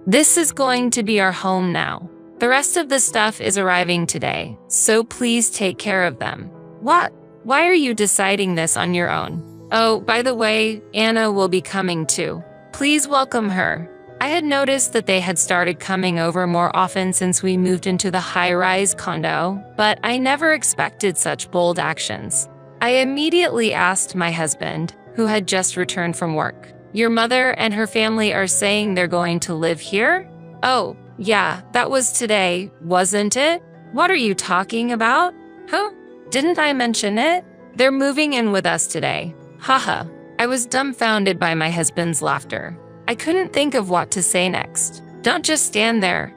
This is going to be our home now. The rest of the stuff is arriving today, so please take care of them. What? Why are you deciding this on your own? Oh, by the way, Anna will be coming too. Please welcome her. I had noticed that they had started coming over more often since we moved into the high-rise condo, but I never expected such bold actions. I immediately asked my husband, who had just returned from work. Your mother and her family are saying they're going to live here? Oh, yeah, that was today, wasn't it? What are you talking about? Huh? Didn't I mention it? They're moving in with us today. Haha. I was dumbfounded by my husband's laughter. I couldn't think of what to say next. Don't just stand there.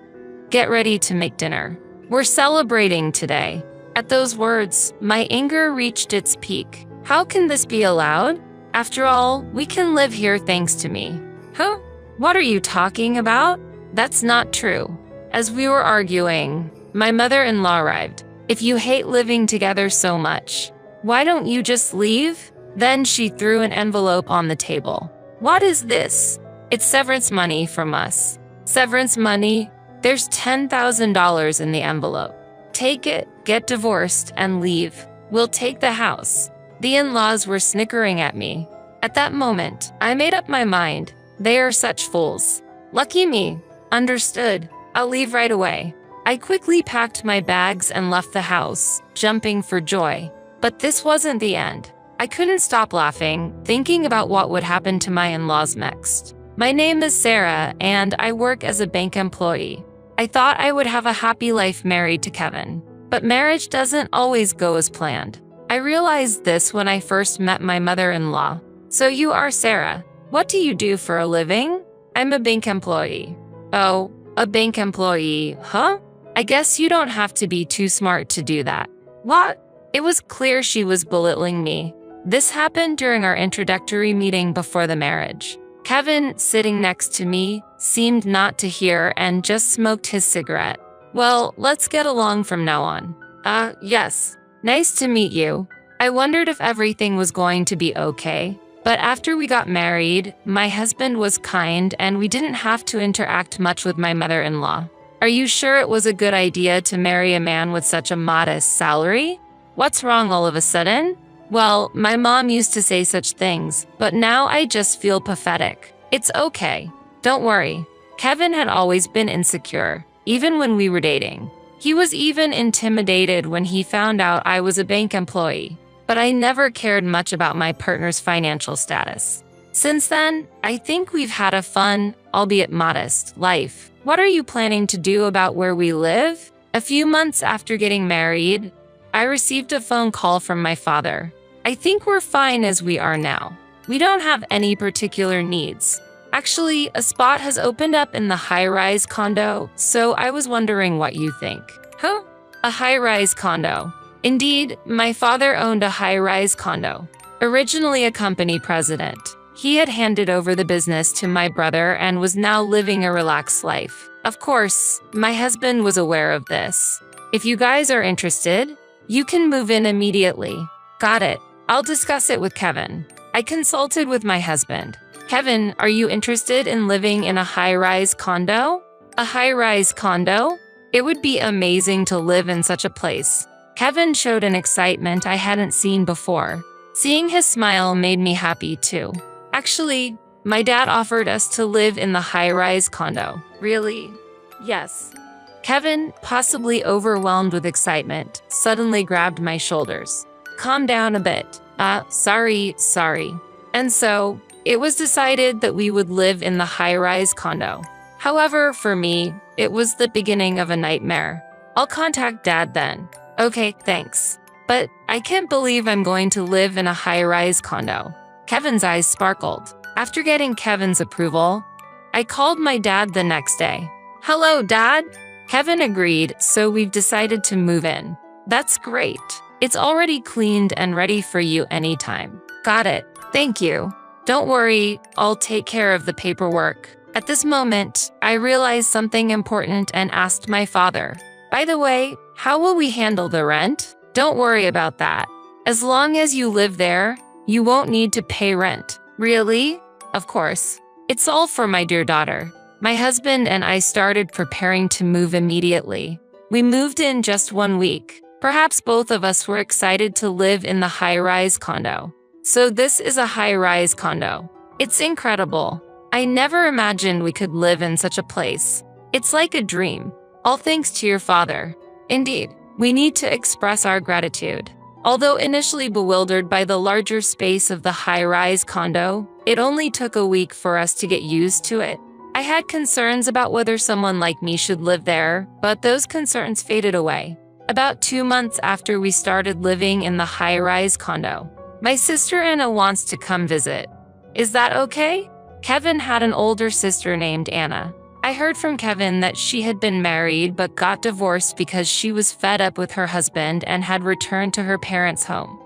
Get ready to make dinner. We're celebrating today. At those words, my anger reached its peak. How can this be allowed? After all, we can live here thanks to me. Huh? What are you talking about? That's not true. As we were arguing, my mother-in-law arrived. If you hate living together so much, why don't you just leave? Then she threw an envelope on the table. What is this? It's severance money from us. Severance money? There's $10,000 in the envelope. Take it, get divorced, and leave. We'll take the house. The in-laws were snickering at me. At that moment, I made up my mind. They are such fools. Lucky me. Understood. I'll leave right away. I quickly packed my bags and left the house, jumping for joy. But this wasn't the end. I couldn't stop laughing, thinking about what would happen to my in-laws next. My name is Sarah, and I work as a bank employee. I thought I would have a happy life married to Kevin. But marriage doesn't always go as planned. I realized this when I first met my mother-in-law. So you are Sarah. What do you do for a living? I'm a bank employee. Oh, a bank employee, huh? I guess you don't have to be too smart to do that. What? It was clear she was belittling me. This happened during our introductory meeting before the marriage. Kevin, sitting next to me, seemed not to hear and just smoked his cigarette. Well, let's get along from now on. Yes. Nice to meet you. I wondered if everything was going to be okay. But after we got married, my husband was kind and we didn't have to interact much with my mother-in-law. Are you sure it was a good idea to marry a man with such a modest salary? What's wrong all of a sudden? Well, my mom used to say such things, but now I just feel pathetic. It's okay. Don't worry. Kevin had always been insecure, even when we were dating. He was even intimidated when he found out I was a bank employee, but I never cared much about my partner's financial status. Since then, I think we've had a fun, albeit modest, life. What are you planning to do about where we live? A few months after getting married, I received a phone call from my father. I think we're fine as we are now. We don't have any particular needs. Actually, a spot has opened up in the high-rise condo, so I was wondering what you think. Huh? A high-rise condo. Indeed, my father owned a high-rise condo. Originally a company president, he had handed over the business to my brother and was now living a relaxed life. Of course, my husband was aware of this. If you guys are interested, you can move in immediately. Got it. I'll discuss it with Kevin. I consulted with my husband. Kevin, are you interested in living in a high-rise condo? A high-rise condo? It would be amazing to live in such a place. Kevin showed an excitement I hadn't seen before. Seeing his smile made me happy too. Actually, my dad offered us to live in the high-rise condo. Really? Yes. Kevin, possibly overwhelmed with excitement, suddenly grabbed my shoulders. Calm down a bit. Sorry. And so, it was decided that we would live in the high-rise condo. However, for me, it was the beginning of a nightmare. I'll contact Dad then. Okay, thanks. But I can't believe I'm going to live in a high-rise condo. Kevin's eyes sparkled. After getting Kevin's approval, I called my dad the next day. Hello, Dad? Kevin agreed, so we've decided to move in. That's great. It's already cleaned and ready for you anytime. Got it. Thank you. Don't worry, I'll take care of the paperwork. At this moment, I realized something important and asked my father, by the way, how will we handle the rent? Don't worry about that. As long as you live there, you won't need to pay rent. Really? Of course. It's all for my dear daughter. My husband and I started preparing to move immediately. We moved in just 1 week. Perhaps both of us were excited to live in the high-rise condo. So this is a high-rise condo. It's incredible. I never imagined we could live in such a place. It's like a dream. All thanks to your father. Indeed, we need to express our gratitude. Although initially bewildered by the larger space of the high-rise condo, it only took a week for us to get used to it. I had concerns about whether someone like me should live there, but those concerns faded away. About 2 months after we started living in the high-rise condo, my sister Anna wants to come visit. Is that okay? Kevin had an older sister named Anna. I heard from Kevin that she had been married but got divorced because she was fed up with her husband and had returned to her parents' home.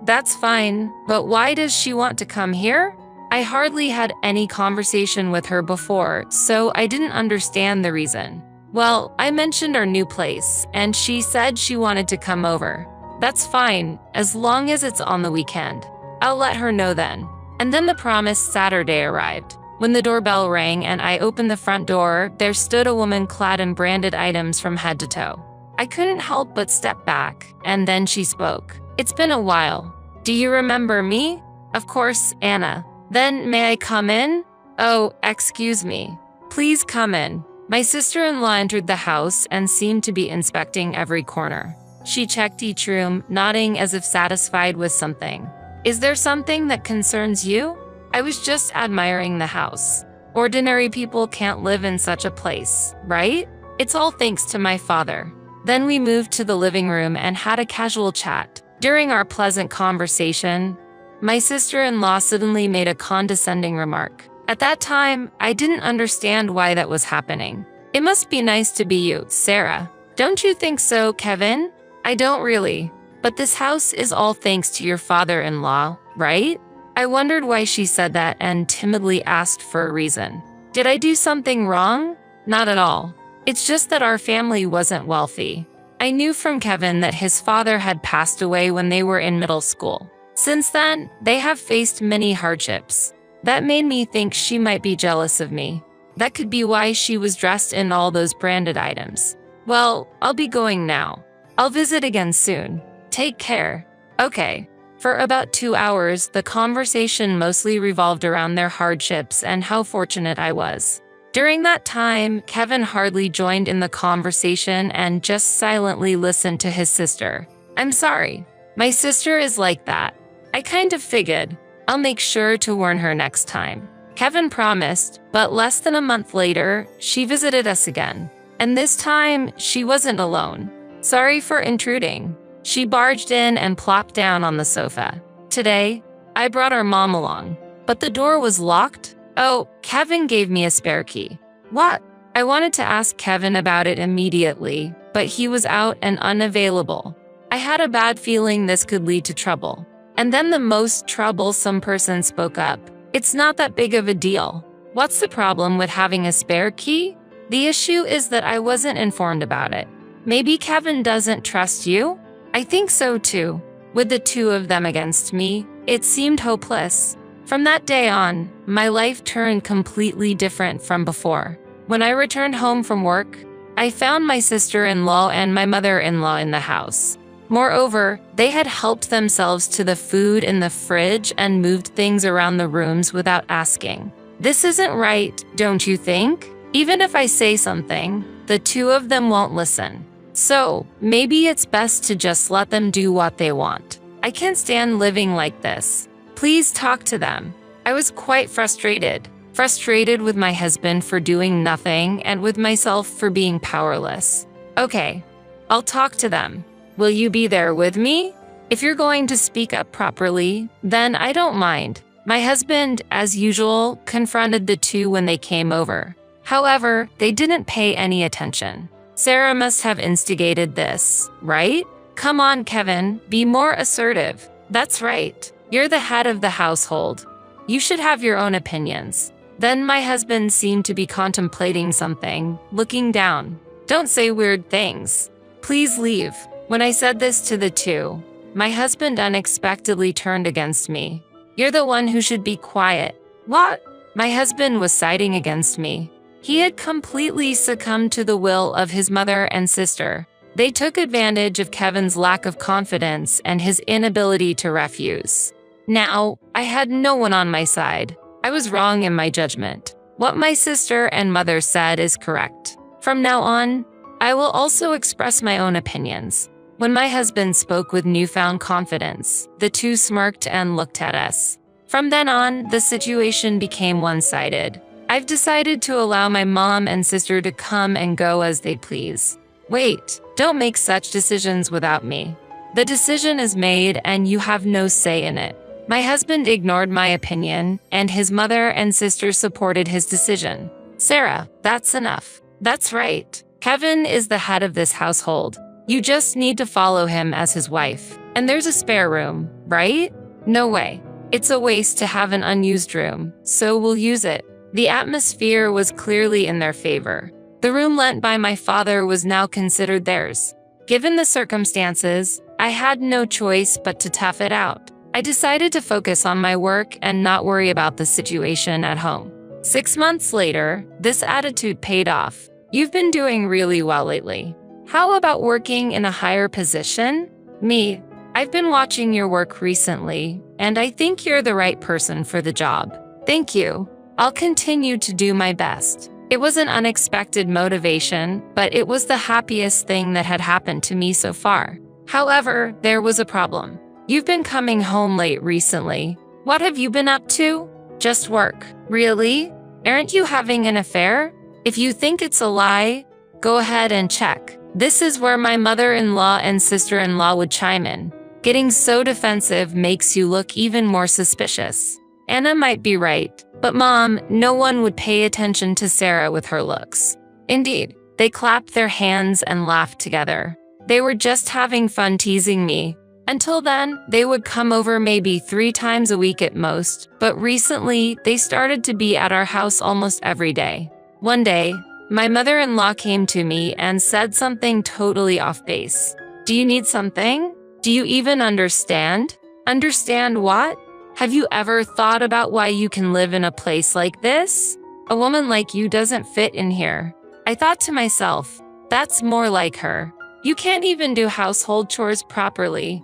That's fine, but why does she want to come here? I hardly had any conversation with her before, so I didn't understand the reason. Well, I mentioned our new place, and she said she wanted to come over. That's fine, as long as it's on the weekend. I'll let her know then. And then the promised Saturday arrived. When the doorbell rang and I opened the front door, there stood a woman clad in branded items from head to toe. I couldn't help but step back, and then she spoke. It's been a while. Do you remember me? Of course, Anna. Then may I come in? Oh, excuse me. Please come in. My sister-in-law entered the house and seemed to be inspecting every corner. She checked each room, nodding as if satisfied with something. Is there something that concerns you? I was just admiring the house. Ordinary people can't live in such a place, right? It's all thanks to my father. Then we moved to the living room and had a casual chat. During our pleasant conversation, my sister-in-law suddenly made a condescending remark. At that time, I didn't understand why that was happening. It must be nice to be you, Sarah. Don't you think so, Kevin? I don't really. But this house is all thanks to your father-in-law, right? I wondered why she said that and timidly asked for a reason. Did I do something wrong? Not at all. It's just that our family wasn't wealthy. I knew from Kevin that his father had passed away when they were in middle school. Since then, they have faced many hardships. That made me think she might be jealous of me. That could be why she was dressed in all those branded items. Well, I'll be going now. I'll visit again soon. Take care. Okay. For about 2 hours, the conversation mostly revolved around their hardships and how fortunate I was. During that time, Kevin hardly joined in the conversation and just silently listened to his sister. I'm sorry. My sister is like that. I kind of figured. I'll make sure to warn her next time. Kevin promised, but less than a month later, she visited us again. And this time, she wasn't alone. Sorry for intruding. She barged in and plopped down on the sofa. Today, I brought our mom along, but the door was locked. Oh, Kevin gave me a spare key. What? I wanted to ask Kevin about it immediately, but he was out and unavailable. I had a bad feeling this could lead to trouble. And then the most troublesome person spoke up. It's not that big of a deal. What's the problem with having a spare key? The issue is that I wasn't informed about it. Maybe Kevin doesn't trust you? I think so too. With the two of them against me, it seemed hopeless. From that day on, my life turned completely different from before. When I returned home from work, I found my sister-in-law and my mother-in-law in the house. Moreover, they had helped themselves to the food in the fridge and moved things around the rooms without asking. This isn't right, don't you think? Even if I say something, the two of them won't listen. So, maybe it's best to just let them do what they want. I can't stand living like this. Please talk to them. I was quite frustrated. Frustrated with my husband for doing nothing and with myself for being powerless. Okay, I'll talk to them. Will you be there with me? If you're going to speak up properly, then I don't mind. My husband, as usual, confronted the two when they came over. However, they didn't pay any attention. Sarah must have instigated this, right? Come on, Kevin, be more assertive. That's right. You're the head of the household. You should have your own opinions. Then my husband seemed to be contemplating something, looking down. Don't say weird things. Please leave. When I said this to the two, my husband unexpectedly turned against me. You're the one who should be quiet. What? My husband was siding against me. He had completely succumbed to the will of his mother and sister. They took advantage of Kevin's lack of confidence and his inability to refuse. Now, I had no one on my side. I was wrong in my judgment. What my sister and mother said is correct. From now on, I will also express my own opinions. When my husband spoke with newfound confidence, the two smirked and looked at us. From then on, the situation became one-sided. I've decided to allow my mom and sister to come and go as they please. Wait, don't make such decisions without me. The decision is made and you have no say in it. My husband ignored my opinion, and his mother and sister supported his decision. Sarah, that's enough. That's right. Kevin is the head of this household. You just need to follow him as his wife. And there's a spare room, right? No way. It's a waste to have an unused room, so we'll use it. The atmosphere was clearly in their favor. The room lent by my father was now considered theirs. Given the circumstances, I had no choice but to tough it out. I decided to focus on my work and not worry about the situation at home. 6 months later, this attitude paid off. You've been doing really well lately. How about working in a higher position? Me, I've been watching your work recently, and I think you're the right person for the job. Thank you. I'll continue to do my best. It was an unexpected motivation, but it was the happiest thing that had happened to me so far. However, there was a problem. You've been coming home late recently. What have you been up to? Just work. Really? Aren't you having an affair? If you think it's a lie, go ahead and check. This is where my mother-in-law and sister-in-law would chime in. Getting so defensive makes you look even more suspicious. Anna might be right, but Mom, no one would pay attention to Sarah with her looks. Indeed, they clapped their hands and laughed together. They were just having fun teasing me. Until then, they would come over maybe 3 times a week at most, but recently, they started to be at our house almost every day. One day, my mother-in-law came to me and said something totally off base. Do you need something? Do you even understand? Understand what? Have you ever thought about why you can live in a place like this? A woman like you doesn't fit in here. I thought to myself, that's more like her. You can't even do household chores properly.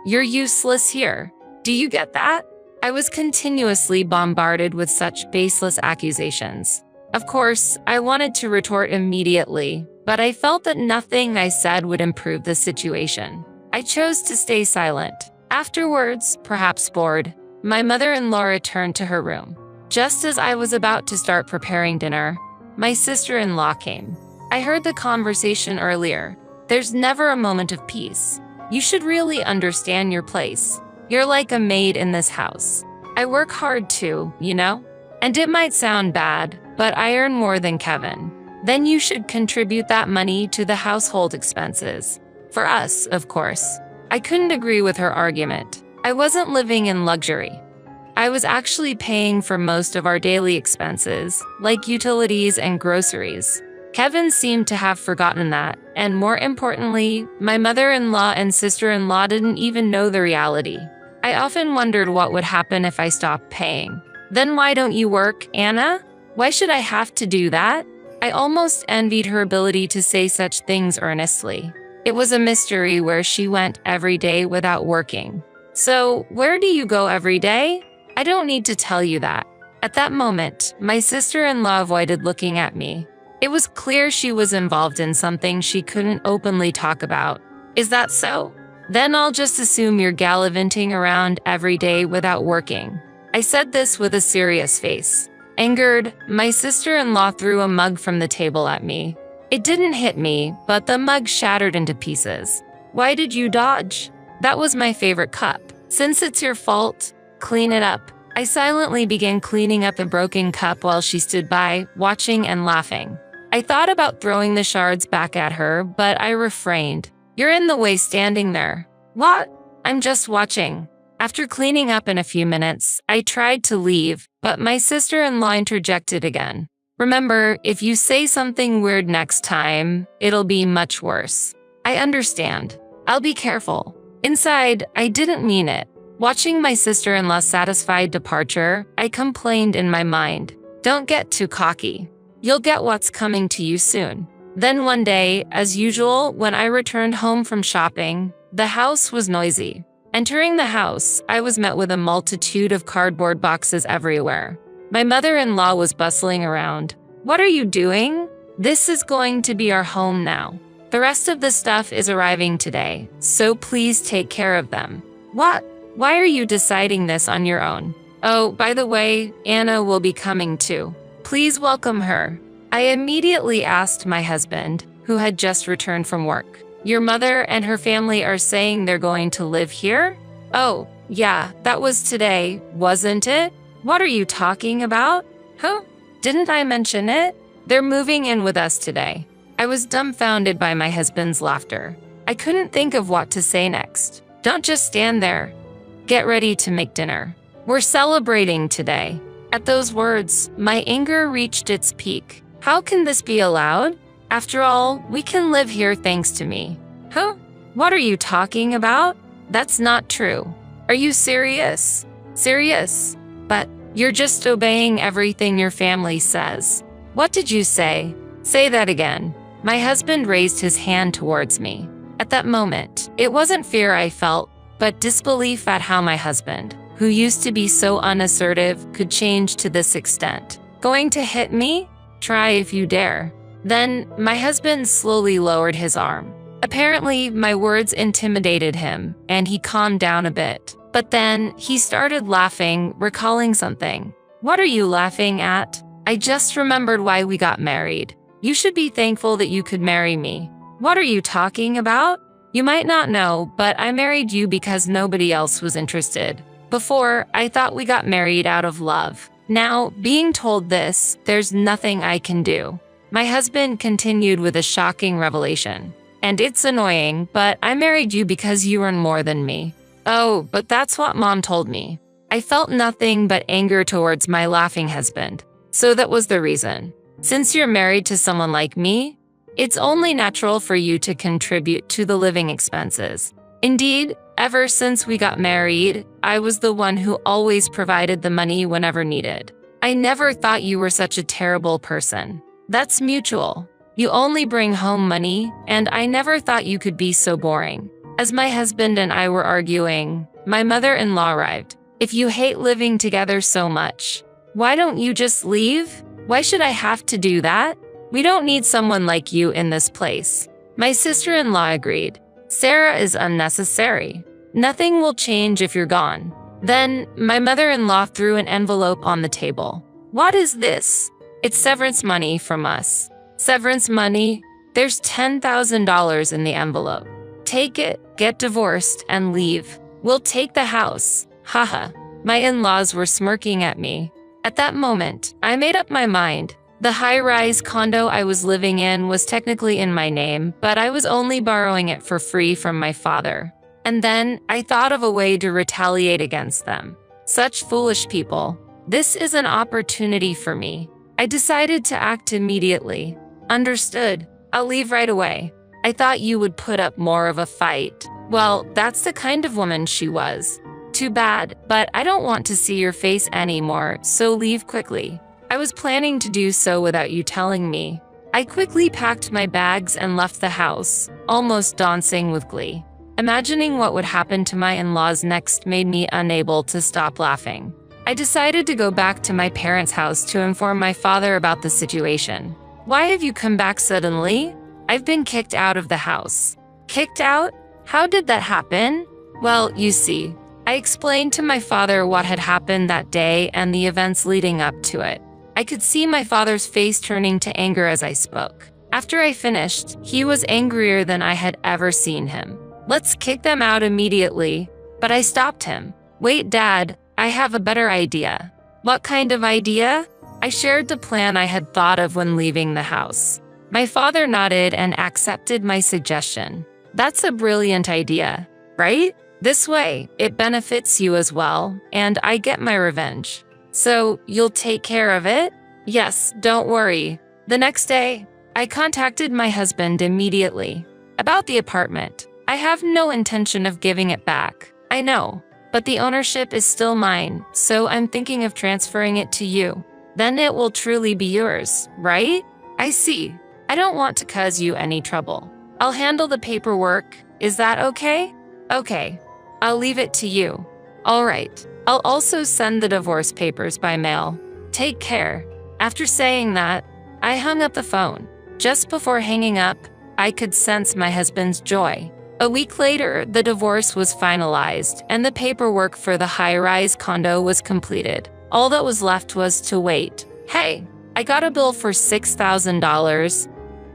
You're useless here. Do you get that? I was continuously bombarded with such baseless accusations. Of course, I wanted to retort immediately, but I felt that nothing I said would improve the situation. I chose to stay silent. Afterwards, perhaps bored, my mother-in-law returned to her room. Just as I was about to start preparing dinner, my sister-in-law came. I heard the conversation earlier. There's never a moment of peace. You should really understand your place. You're like a maid in this house. I work hard too, you know? And it might sound bad, but I earn more than Kevin. Then you should contribute that money to the household expenses. For us, of course. I couldn't agree with her argument. I wasn't living in luxury. I was actually paying for most of our daily expenses, like utilities and groceries. Kevin seemed to have forgotten that, and more importantly, my mother-in-law and sister-in-law didn't even know the reality. I often wondered what would happen if I stopped paying. Then why don't you work, Anna? Why should I have to do that? I almost envied her ability to say such things earnestly. It was a mystery where she went every day without working. So, where do you go every day? I don't need to tell you that. At that moment, my sister-in-law avoided looking at me. It was clear she was involved in something she couldn't openly talk about. Is that so? Then I'll just assume you're gallivanting around every day without working. I said this with a serious face. Angered, my sister-in-law threw a mug from the table at me. It didn't hit me, but the mug shattered into pieces. Why did you dodge? That was my favorite cup. Since it's your fault, clean it up. I silently began cleaning up the broken cup while she stood by, watching and laughing. I thought about throwing the shards back at her, but I refrained. You're in the way standing there. What? I'm just watching. After cleaning up in a few minutes, I tried to leave, but my sister-in-law interjected again. Remember, if you say something weird next time, it'll be much worse. I understand. I'll be careful. Inside, I didn't mean it. Watching my sister-in-law's satisfied departure, I complained in my mind, "Don't get too cocky. You'll get what's coming to you soon." Then one day, as usual, when I returned home from shopping, the house was noisy. Entering the house, I was met with a multitude of cardboard boxes everywhere. My mother-in-law was bustling around. "What are you doing? This is going to be our home now. The rest of the stuff is arriving today, so please take care of them." "What? Why are you deciding this on your own? Oh, by the way, Anna will be coming too. Please welcome her." I immediately asked my husband, who had just returned from work. "Your mother and her family are saying they're going to live here?" "Oh, yeah, that was today, wasn't it? What are you talking about? Huh? Didn't I mention it? They're moving in with us today." I was dumbfounded by my husband's laughter. I couldn't think of what to say next. "Don't just stand there. Get ready to make dinner. We're celebrating today." At those words, my anger reached its peak. How can this be allowed? After all, we can live here thanks to me. Huh? What are you talking about? That's not true. Are you serious? Serious? But you're just obeying everything your family says. What did you say? Say that again. My husband raised his hand towards me. At that moment, it wasn't fear I felt, but disbelief at how my husband, who used to be so unassertive, could change to this extent. "Going to hit me? Try if you dare." Then, my husband slowly lowered his arm. Apparently, my words intimidated him, and he calmed down a bit. But then, he started laughing, recalling something. "What are you laughing at? I just remembered why we got married. You should be thankful that you could marry me." "What are you talking about? You might not know, but I married you because nobody else was interested. Before, I thought we got married out of love. Now, being told this, there's nothing I can do." My husband continued with a shocking revelation. "And it's annoying, but I married you because you earn more than me." "Oh, but that's what Mom told me." I felt nothing but anger towards my laughing husband. "So that was the reason. Since you're married to someone like me, it's only natural for you to contribute to the living expenses. Indeed, ever since we got married, I was the one who always provided the money whenever needed. I never thought you were such a terrible person. That's mutual. You only bring home money, and I never thought you could be so boring." As my husband and I were arguing, my mother-in-law arrived. "If you hate living together so much, why don't you just leave? Why should I have to do that? We don't need someone like you in this place." My sister-in-law agreed. "Sarah is unnecessary. Nothing will change if you're gone." Then, my mother-in-law threw an envelope on the table. "What is this?" "It's severance money from us." "Severance money? There's $10,000 in the envelope. Take it, get divorced, and leave. We'll take the house." Haha. My in-laws were smirking at me. At that moment, I made up my mind. The high-rise condo I was living in was technically in my name, but I was only borrowing it for free from my father. And then, I thought of a way to retaliate against them. Such foolish people. This is an opportunity for me. I decided to act immediately. "Understood. I'll leave right away." "I thought you would put up more of a fight." Well, that's the kind of woman she was. "Too bad, but I don't want to see your face anymore, so leave quickly." I was planning to do so without you telling me. I quickly packed my bags and left the house, almost dancing with glee. Imagining what would happen to my in-laws next made me unable to stop laughing. I decided to go back to my parents' house to inform my father about the situation. "Why have you come back suddenly? I've been kicked out of the house." "Kicked out? How did that happen?" "Well, you see." I explained to my father what had happened that day and the events leading up to it. I could see my father's face turning to anger as I spoke. After I finished, he was angrier than I had ever seen him. "Let's kick them out immediately." But I stopped him. "Wait, Dad, I have a better idea." "What kind of idea?" I shared the plan I had thought of when leaving the house. My father nodded and accepted my suggestion. "That's a brilliant idea, right? This way, it benefits you as well, and I get my revenge. So, you'll take care of it?" "Yes, don't worry." The next day, I contacted my husband immediately. "About the apartment. I have no intention of giving it back. I know. but the ownership is still mine, so I'm thinking of transferring it to you. Then it will truly be yours, right? I see. I don't want to cause you any trouble. I'll handle the paperwork. Is that okay? Okay. I'll leave it to you. All right. I'll also send the divorce papers by mail. Take care. After saying that, I hung up the phone. Just before hanging up, I could sense my husband's joy. A week later, the divorce was finalized, and the paperwork for the high-rise condo was completed. All that was left was to wait. Hey, I got a bill for $6,000.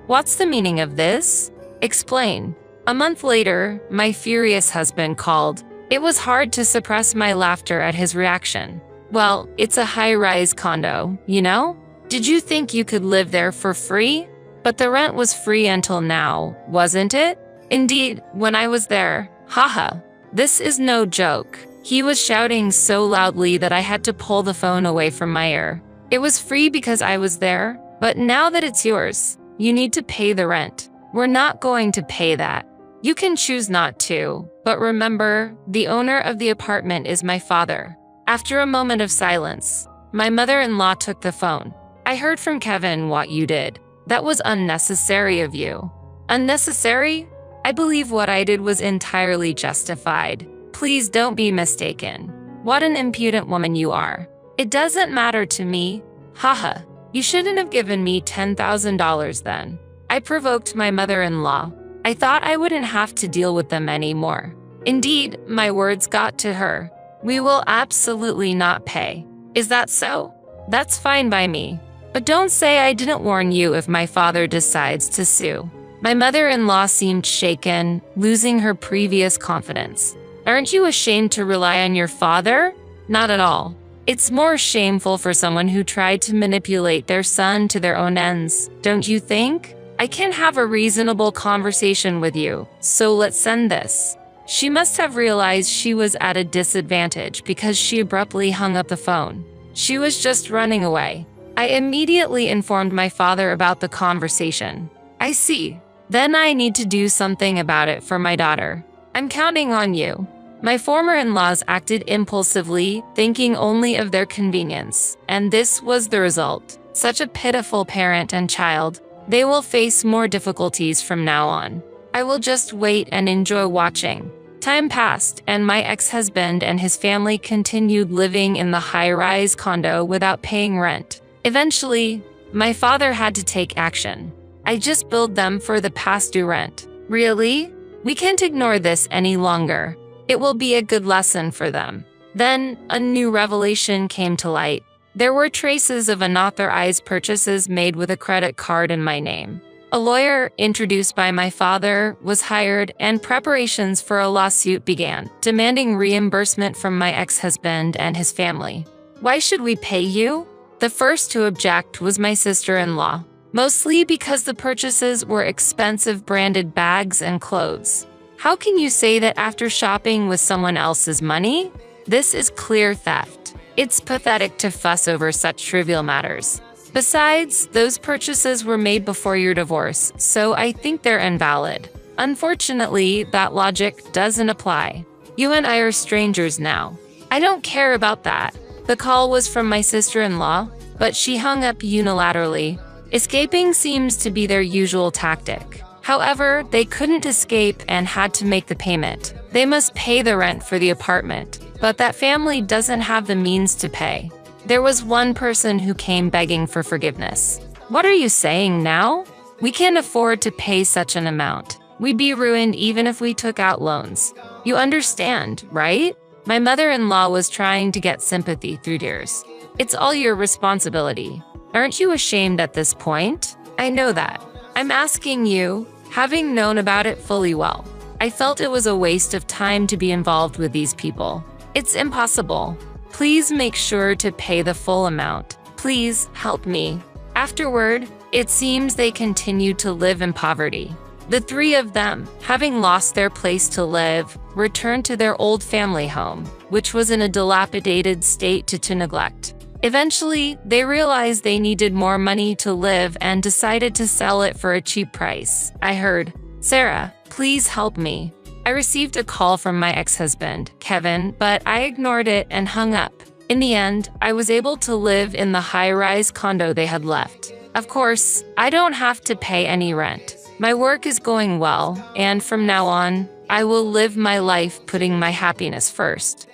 What's the meaning of this? Explain. A month later, my furious husband called. It was hard to suppress my laughter at his reaction. Well, it's a high-rise condo, you know? Did you think you could live there for free? But the rent was free until now, wasn't it? Indeed, when I was there, haha. This is no joke. He was shouting so loudly that I had to pull the phone away from my ear. It was free because I was there, but now that it's yours, you need to pay the rent. We're not going to pay that. You can choose not to, but remember, the owner of the apartment is my father. After a moment of silence, my mother-in-law took the phone. I heard from Kevin what you did. That was unnecessary of you. Unnecessary? I believe what I did was entirely justified. Please don't be mistaken. What an impudent woman you are. It doesn't matter to me. Haha. You shouldn't have given me $10,000 then. I provoked my mother-in-law. I thought I wouldn't have to deal with them anymore. Indeed, my words got to her. We will absolutely not pay. Is that so? That's fine by me. But don't say I didn't warn you if my father decides to sue. My mother-in-law seemed shaken, losing her previous confidence. Aren't you ashamed to rely on your father? Not at all. It's more shameful for someone who tried to manipulate their son to their own ends, don't you think? I can have a reasonable conversation with you, so let's send this. She must have realized she was at a disadvantage because she abruptly hung up the phone. She was just running away. I immediately informed my father about the conversation. I see. Then I need to do something about it for my daughter. I'm counting on you. My former in-laws acted impulsively, thinking only of their convenience, and this was the result. Such a pitiful parent and child. They will face more difficulties from now on. I will just wait and enjoy watching. Time passed, and my ex-husband and his family continued living in the high-rise condo without paying rent. Eventually, my father had to take action. I just billed them for the past due rent. Really? We can't ignore this any longer. It will be a good lesson for them. Then, a new revelation came to light. There were traces of unauthorized purchases made with a credit card in my name. A lawyer, introduced by my father, was hired, and preparations for a lawsuit began, demanding reimbursement from my ex-husband and his family. Why should we pay you? The first to object was my sister-in-law, mostly because the purchases were expensive branded bags and clothes. How can you say that after shopping with someone else's money? This is clear theft. It's pathetic to fuss over such trivial matters. Besides, those purchases were made before your divorce, so I think they're invalid. Unfortunately, that logic doesn't apply. You and I are strangers now. I don't care about that. The call was from my sister-in-law, but she hung up unilaterally. Escaping seems to be their usual tactic. However, they couldn't escape and had to make the payment. They must pay the rent for the apartment, but that family doesn't have the means to pay. There was one person who came begging for forgiveness. What are you saying now? We can't afford to pay such an amount. We'd be ruined even if we took out loans. You understand, right? My mother-in-law was trying to get sympathy through tears. It's all your responsibility. Aren't you ashamed at this point? I know that. I'm asking you, having known about it fully well. I felt it was a waste of time to be involved with these people. It's impossible. Please make sure to pay the full amount. Please help me. Afterward, it seems they continued to live in poverty. The three of them, having lost their place to live, returned to their old family home, which was in a dilapidated state to neglect. Eventually, they realized they needed more money to live and decided to sell it for a cheap price. I heard, "Sarah, please help me. I received a call from my ex-husband, Kevin, but I ignored it and hung up. In the end, I was able to live in the high-rise condo they had left. Of course, I don't have to pay any rent. My work is going well, and from now on, I will live my life putting my happiness first.